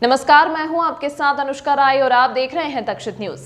नमस्कार, मैं हूं आपके साथ अनुष्का राय और आप देख रहे हैं तक्षित न्यूज।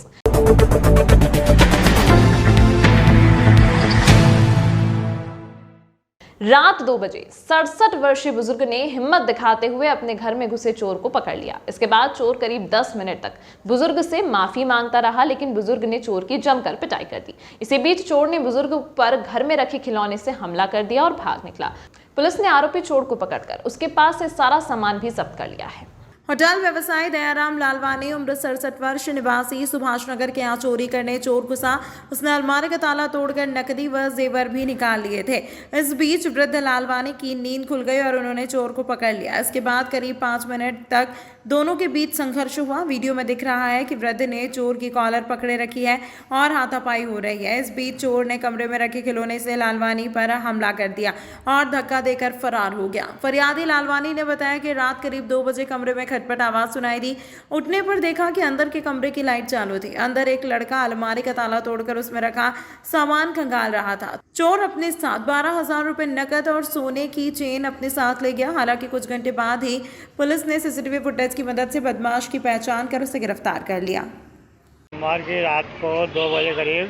रात 2 बजे 67 वर्षीय बुजुर्ग ने हिम्मत दिखाते हुए अपने घर में घुसे चोर को पकड़ लिया। इसके बाद चोर करीब 10 मिनट तक बुजुर्ग से माफी मांगता रहा, लेकिन बुजुर्ग ने चोर की जमकर पिटाई कर दी। इसी बीच चोर ने बुजुर्ग पर घर में रखे खिलौने से हमला कर दिया और भाग निकला। पुलिस ने आरोपी चोर को पकड़कर उसके पास से सारा सामान भी जब्त कर लिया है। होटल व्यवसायी दयाराम लालवानी उम्र 67 वर्ष निवासी सुभाष नगर के यहाँ चोरी करने चोर घुसा। उसने अलमारी का ताला तोड़कर नकदी व जेवर भी निकाल लिए थे। इस बीच वृद्ध लालवानी की नींद खुल गई और उन्होंने चोर को पकड़ लिया। इसके बाद करीब 5 मिनट तक दोनों के बीच संघर्ष हुआ। वीडियो में दिख रहा है कि वृद्ध ने चोर की कॉलर पकड़े रखी है और हाथापाई हो रही है। इस बीच चोर ने कमरे में रखे खिलौने से लालवानी पर हमला कर दिया और धक्का देकर फरार हो गया। फरियादी लालवानी ने बताया कि रात करीब 2 बजे कमरे में खटपट आवाज सुनाई दी। उठने पर देखा कि अंदर के कमरे की लाइट चालू थी। अंदर एक लड़का अलमारी का ताला तोड़कर उसमें रखा सामान खंगाल रहा था। चोर अपने साथ 12,000 रुपए नकद और सोने की चेन अपने साथ ले गया। हालांकि कुछ घंटे बाद ही पुलिस ने सीसीटीवी फुटेज की मदद से बदमाश की पहचान कर उसे गिरफ्तार कर लिया। सोमवार की रात को 2 बजे करीब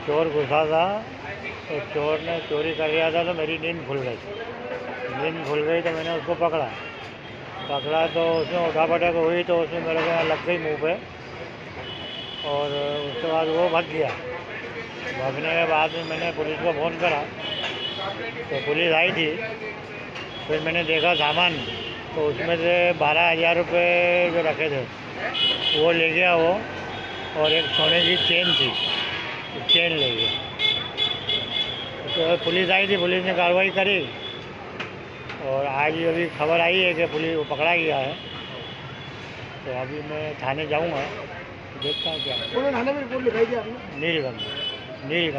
चोर घुसा था, तो चोर ने चोरी कर लिया था। तो मेरी नींद खुल गई तो मैंने उसको पकड़ा तो उसमें उठापटक हुई, तो उसमें मेरे को यहाँ लग गई मुंह पे और उसके बाद वो भाग गया। भागने के बाद में मैंने पुलिस को फ़ोन करा तो पुलिस आई थी। फिर मैंने देखा सामान, तो उसमें से 12,000 रुपये जो रखे थे वो ले गया वो, और एक सोने की चेन थी, चेन ले गया। तो पुलिस आई थी, पुलिस ने कार्रवाई करी और आज अभी खबर आई है कि पुलिस वो पकड़ा गया है। तो अभी मैं थाने जाऊंगा, देखता हूँ क्या। थाने में रिपोर्ट लिखाई थी आपने? नीलगंज।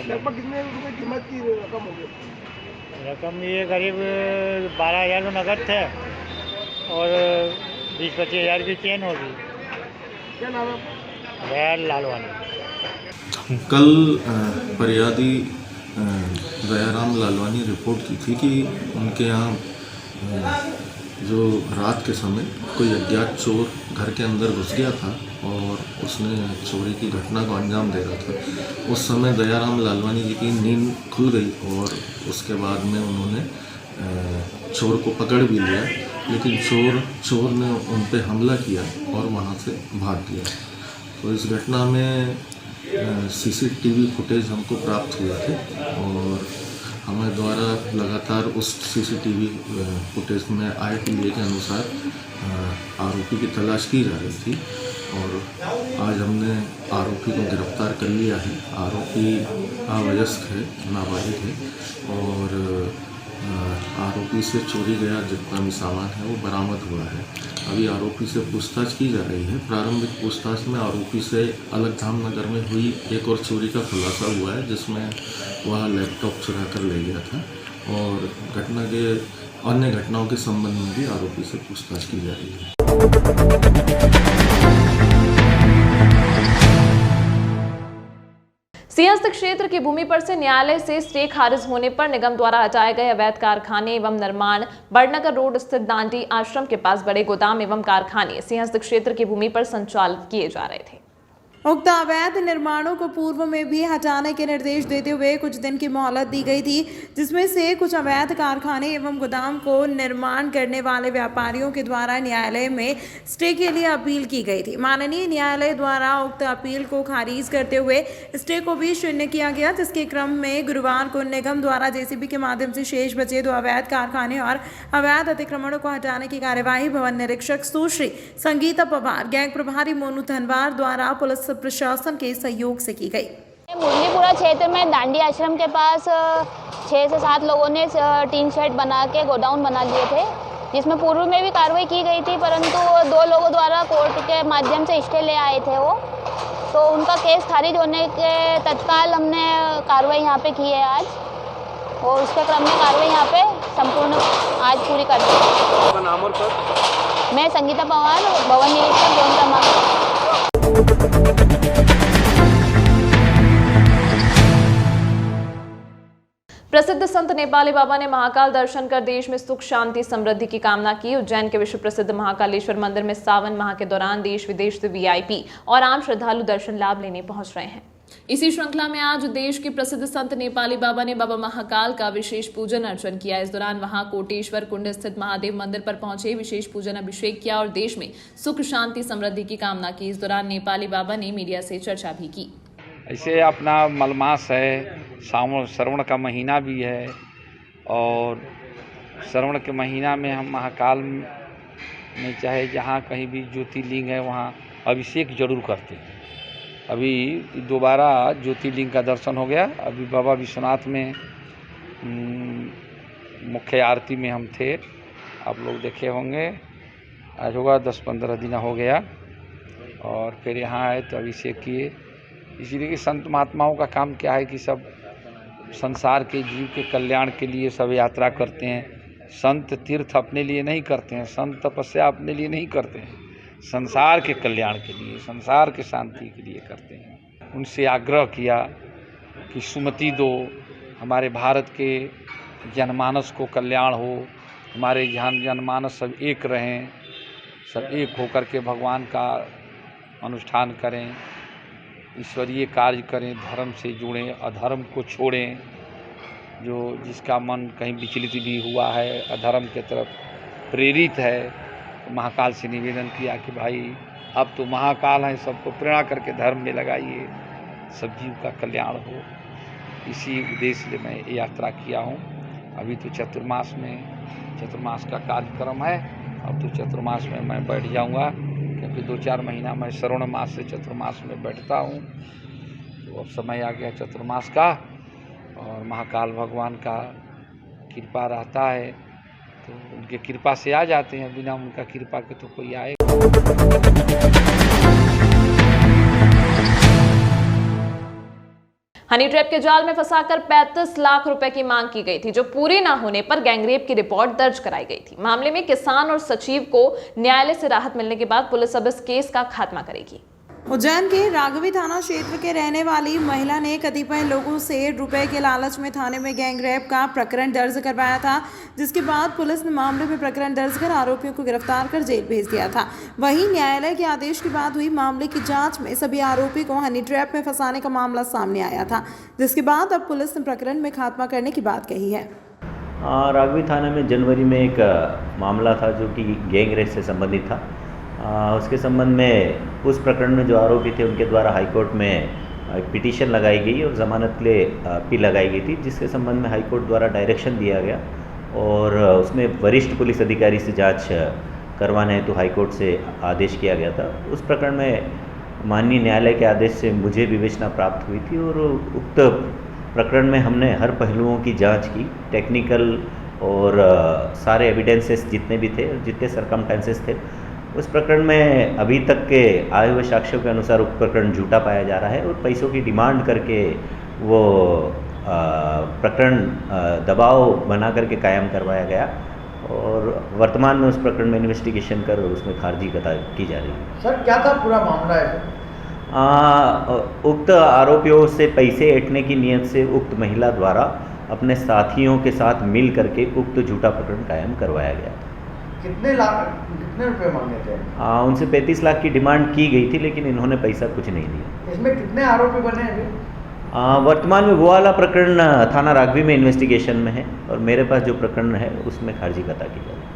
लगभग कितने रुपए कीमत की रकम होगी? रकम ये करीब 12,000 तो नकद थे और 20-25 हज़ार की चेन होगी। क्या नाम है आपका? दयाल लालवानी। कल फरियादी दयाराम लालवानी रिपोर्ट की थी कि उनके यहाँ जो रात के समय कोई अज्ञात चोर घर के अंदर घुस गया था और उसने चोरी की घटना को अंजाम दे रहा था। उस समय दयाराम लालवानी जी की नींद खुल गई और उसके बाद में उन्होंने चोर को पकड़ भी लिया, लेकिन चोर ने उन पर हमला किया और वहाँ से भाग गया। तो इस घटना में सीसीटीवी फुटेज हमको प्राप्त हुए थे और हमारे द्वारा लगातार उस सीसीटीवी फुटेज में आए टीए के अनुसार आरोपी की तलाश की जा रही थी और आज हमने आरोपी को गिरफ्तार कर लिया है। आरोपी अवयस्क है, नाबालिग है और आरोपी से चोरी गया जितना भी सामान है वो बरामद हुआ है। अभी आरोपी से पूछताछ की जा रही है। प्रारंभिक पूछताछ में आरोपी से अलगधाम नगर में हुई एक और चोरी का खुलासा हुआ है, जिसमें वह लैपटॉप चुरा कर ले गया था और घटना के अन्य घटनाओं के संबंध में भी आरोपी से पूछताछ की जा रही है। सिंहस्थ क्षेत्र की भूमि पर से न्यायालय से स्टे खारिज होने पर निगम द्वारा हटाए गए अवैध कारखाने एवं निर्माण बड़नगर रोड स्थित दांडी आश्रम के पास बड़े गोदाम एवं कारखाने सिंहस्थ क्षेत्र की भूमि पर संचालित किए जा रहे थे। उक्त अवैध निर्माणों को पूर्व में भी हटाने के निर्देश देते हुए कुछ दिन की मोहलत दी गई थी, जिसमें से कुछ अवैध कारखाने एवं गोदाम को निर्माण करने वाले व्यापारियों के द्वारा न्यायालय में स्टे के लिए अपील की गई थी। माननीय न्यायालय द्वारा उक्त अपील को खारिज करते हुए स्टे को भी शून्य किया गया, जिसके क्रम में गुरुवार को निगम द्वारा जेसीबी के माध्यम से शेष बचे 2 अवैध कारखाने और अवैध अतिक्रमणों को हटाने की कार्यवाही भवन निरीक्षक सुश्री संगीता पवार, गैंग प्रभारी मोनू धनवार द्वारा पुलिस प्रशासन के सहयोग से की गई। मुरलीपुरा क्षेत्र में दांडी आश्रम के पास 6 से 7 लोगों ने टीन शेड बना के गोडाउन बना लिए थे, जिसमें पूर्व में भी कार्रवाई की गई थी, परंतु 2 लोगों द्वारा कोर्ट के माध्यम से स्टे ले आए थे वो, तो उनका केस खारिज होने के तत्काल हमने कार्रवाई यहाँ पे की है आज, और उसके क्रम में कार्रवाई यहाँ पे संपूर्ण आज पूरी कर दी है। नाम और पद? मैं संगीता पवार, भवन निरीक्षक, जोन क्रमांक प्रसिद्ध संत नेपाली बाबा ने महाकाल दर्शन कर देश में सुख शांति समृद्धि की कामना की। उज्जैन के विश्व प्रसिद्ध महाकालेश्वर मंदिर में सावन माह के दौरान देश विदेश से वीआईपी और आम श्रद्धालु दर्शन लाभ लेने पहुंच रहे हैं। इसी श्रृंखला में आज देश के प्रसिद्ध संत नेपाली बाबा ने बाबा महाकाल का विशेष पूजन अर्चन किया। इस दौरान वहां कोटेश्वर कुंड स्थित महादेव मंदिर पर पहुंचे, विशेष पूजन अभिषेक किया और देश में सुख शांति समृद्धि की कामना की। इस दौरान नेपाली बाबा ने मीडिया से चर्चा भी की। ऐसे अपना मलमास है, श्रावण का महीना भी है और श्रावण के महीना में हम महाकाल में चाहे जहाँ कहीं भी ज्योतिर्लिंग है वहाँ अभिषेक जरूर करते हैं। अभी दोबारा ज्योतिर्लिंग का दर्शन हो गया। अभी बाबा विश्वनाथ में मुख्य आरती में हम थे, आप लोग देखे होंगे। आज होगा 10-15 दिन हो गया और फिर यहाँ आए तो अभिषेक किए। इसीलिए कि संत महात्माओं का काम क्या है कि सब संसार के जीव के कल्याण के लिए सब यात्रा करते हैं। संत तीर्थ अपने लिए नहीं करते हैं, संत तपस्या अपने लिए नहीं करते हैं, संसार के कल्याण के लिए, संसार के शांति के लिए करते हैं। उनसे आग्रह किया कि सुमति दो, हमारे भारत के जनमानस को कल्याण हो, हमारे जनमानस सब एक रहें, सब एक होकर के भगवान का अनुष्ठान करें, ईश्वरीय कार्य करें, धर्म से जुड़ें, अधर्म को छोड़ें। जो जिसका मन कहीं विचलित भी हुआ है, अधर्म के तरफ प्रेरित है, तो महाकाल से निवेदन किया कि भाई अब तो महाकाल है, सबको प्रेरणा करके धर्म में लगाइए, सब जीव का कल्याण हो। इसी उद्देश्य से मैं यात्रा किया हूँ। अभी तो चतुर्मास का कार्यक्रम है। अब तो चतुर्मास में मैं बैठ जाऊँगा, क्योंकि 2-4 महीना मैं श्रावण मास से चतुर्मास में बैठता हूँ। तो अब समय आ गया चतुर्मास का और महाकाल भगवान का कृपा रहता है, तो उनके कृपा से आ जाते हैं, बिना उनका कृपा के तो कोई आए। हनी ट्रैप के जाल में फंसाकर 35 लाख रुपए की मांग की गई थी, जो पूरी ना होने पर गैंगरेप की रिपोर्ट दर्ज कराई गई थी। मामले में किसान और सचिव को न्यायालय से राहत मिलने के बाद पुलिस अब इस केस का खात्मा करेगी। उज्जैन के राघवी थाना क्षेत्र के रहने वाली महिला ने कतिपय लोगों से रुपए के लालच में थाने में गैंगरेप का प्रकरण दर्ज करवाया था, जिसके बाद पुलिस ने मामले में प्रकरण दर्ज कर आरोपियों को गिरफ्तार कर जेल भेज दिया था। वहीं न्यायालय के आदेश के बाद हुई मामले की जांच में सभी आरोपी को हनी ट्रैप में फंसाने का मामला सामने आया था, जिसके बाद अब पुलिस ने प्रकरण में खात्मा करने की बात कही है। राघवी थाना में जनवरी में एक मामला था जो कि गैंगरेप से संबंधित था। उसके संबंध में उस प्रकरण में जो आरोपी थे उनके द्वारा हाईकोर्ट में एक पिटीशन लगाई गई और ज़मानत के लिए अपील लगाई गई थी, जिसके संबंध में हाईकोर्ट द्वारा डायरेक्शन दिया गया और उसमें वरिष्ठ पुलिस अधिकारी से जांच करवाने हेतु हाईकोर्ट से आदेश किया गया था। उस प्रकरण में माननीय न्यायालय के आदेश से मुझे विवेचना प्राप्त हुई थी और उक्त प्रकरण में हमने हर पहलुओं की जाँच की, टेक्निकल और सारे एविडेंसेस जितने भी थे, जितने सरकमस्टेंसेस थे। उस प्रकरण में अभी तक के आए हुए साक्ष्यों के अनुसार उक्त प्रकरण झूठा पाया जा रहा है और पैसों की डिमांड करके वो प्रकरण दबाव बना करके कायम करवाया गया और वर्तमान में उस प्रकरण में इन्वेस्टिगेशन कर उसमें खारिजी की जा रही है। सर क्या था पूरा मामला है? उक्त आरोपियों से पैसे ऐंठने की नीयत से उक्त महिला द्वारा अपने साथियों के साथ मिल करके उक्त झूठा प्रकरण कायम करवाया गया था। कितने रुपए मांगे थे? उनसे 35 लाख की डिमांड की गई थी, लेकिन इन्होंने पैसा कुछ नहीं दिया। इसमें कितने आरोपी बने अभी? वर्तमान में वो वाला प्रकरण थाना राघवी में इन्वेस्टिगेशन में है और मेरे पास जो प्रकरण है उसमें खारिजी कता की जा रही है।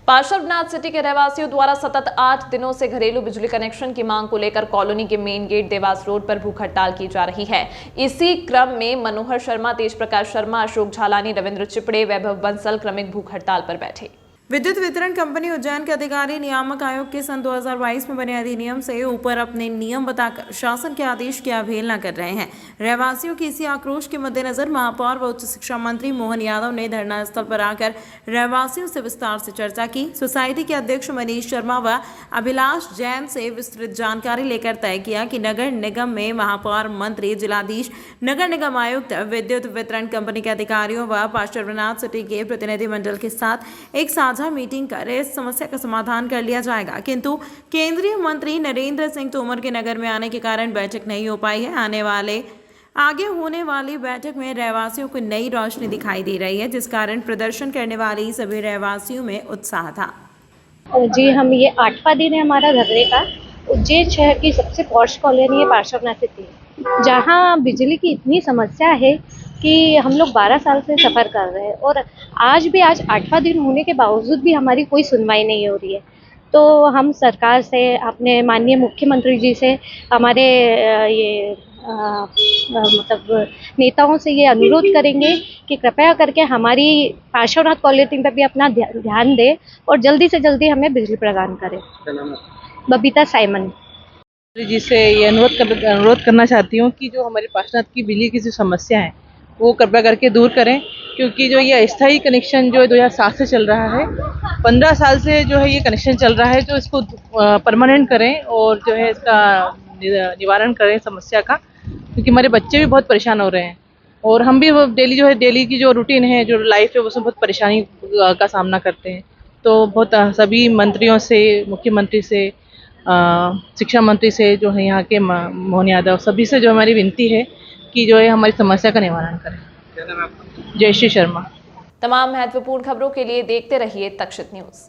पार्श्वनाथ सिटी के रहवासियों द्वारा सतत 8 दिनों से घरेलू बिजली कनेक्शन की मांग को लेकर कॉलोनी के मेन गेट देवास रोड पर भूख हड़ताल की जा रही है। इसी क्रम में मनोहर शर्मा, तेज प्रकाश शर्मा, अशोक झालानी, रविंद्र चिपड़े, वैभव बंसल क्रमिक भूख हड़ताल पर बैठे। विद्युत वितरण कंपनी उज्जैन के अधिकारी नियामक आयोग के सन 2022 में बने अधिनियम से ऊपर अपने नियम बताकर शासन के आदेश की अवहेलना कर रहे हैं। रहवासियों की इसी आक्रोश के मद्देनजर महापौर व उच्च शिक्षा मंत्री मोहन यादव ने धरना स्थल पर आकर रहवासियों से विस्तार से चर्चा की। सोसाइटी के अध्यक्ष मनीष शर्मा व अभिलाष जैन से विस्तृत जानकारी लेकर तय किया कि नगर निगम में महापौर, मंत्री, जिलाधीश, नगर निगम आयुक्त, विद्युत वितरण कंपनी के अधिकारियों व पार्श्वनाथ सिटी के प्रतिनिधिमंडल के साथ एक साझा साझा मीटिंग कर इस समस्या का समाधान कर लिया जाएगा, किंतु केंद्रीय मंत्री नरेंद्र सिंह तोमर के नगर में आने के कारण बैठक नहीं हो पाई है। आगे होने वाली बैठक में रहवासियों को नई रोशनी दिखाई दे रही है, जिस कारण प्रदर्शन करने वाली सभी रहवासियों में उत्साह था। जी, हम ये 8वां दिन है हमारा धरने का। उज्जैन शहर की सबसे पॉश कॉलोनी है पार्श्वनाथ सिटी, जहाँ बिजली की इतनी समस्या है कि हम लोग 12 साल से सफ़र कर रहे हैं और आज 8वां दिन होने के बावजूद भी हमारी कोई सुनवाई नहीं हो रही है। तो हम सरकार से, अपने माननीय मुख्यमंत्री जी से, हमारे मतलब नेताओं से ये अनुरोध करेंगे कि कृपया करके हमारी पार्श्वनाथ कॉलोनी पर भी अपना ध्यान दें और जल्दी से जल्दी हमें बिजली प्रदान करें। बबीता साइमन जी से ये अनुरोध करना चाहती हूँ कि जो हमारे पार्श्वनाथ की बिजली की जो समस्या है वो कृपया करके दूर करें, क्योंकि जो ये अस्थायी कनेक्शन जो 2007 से चल रहा है, 15 साल से जो है ये कनेक्शन चल रहा है, जो इसको परमानेंट करें और जो है इसका निवारण करें समस्या का, क्योंकि हमारे बच्चे भी बहुत परेशान हो रहे हैं और हम भी डेली की जो रूटीन है, जो लाइफ है, उसमें बहुत परेशानी का सामना करते हैं। तो बहुत सभी मंत्रियों से, मुख्यमंत्री से, शिक्षा मंत्री से, जो है यहाँ के मोहन यादव, सभी से जो हमारी विनती है कि जो है हमारी समस्या का निवारण करें। जयश्री शर्मा। तमाम महत्वपूर्ण खबरों के लिए देखते रहिए तक्षशित न्यूज़।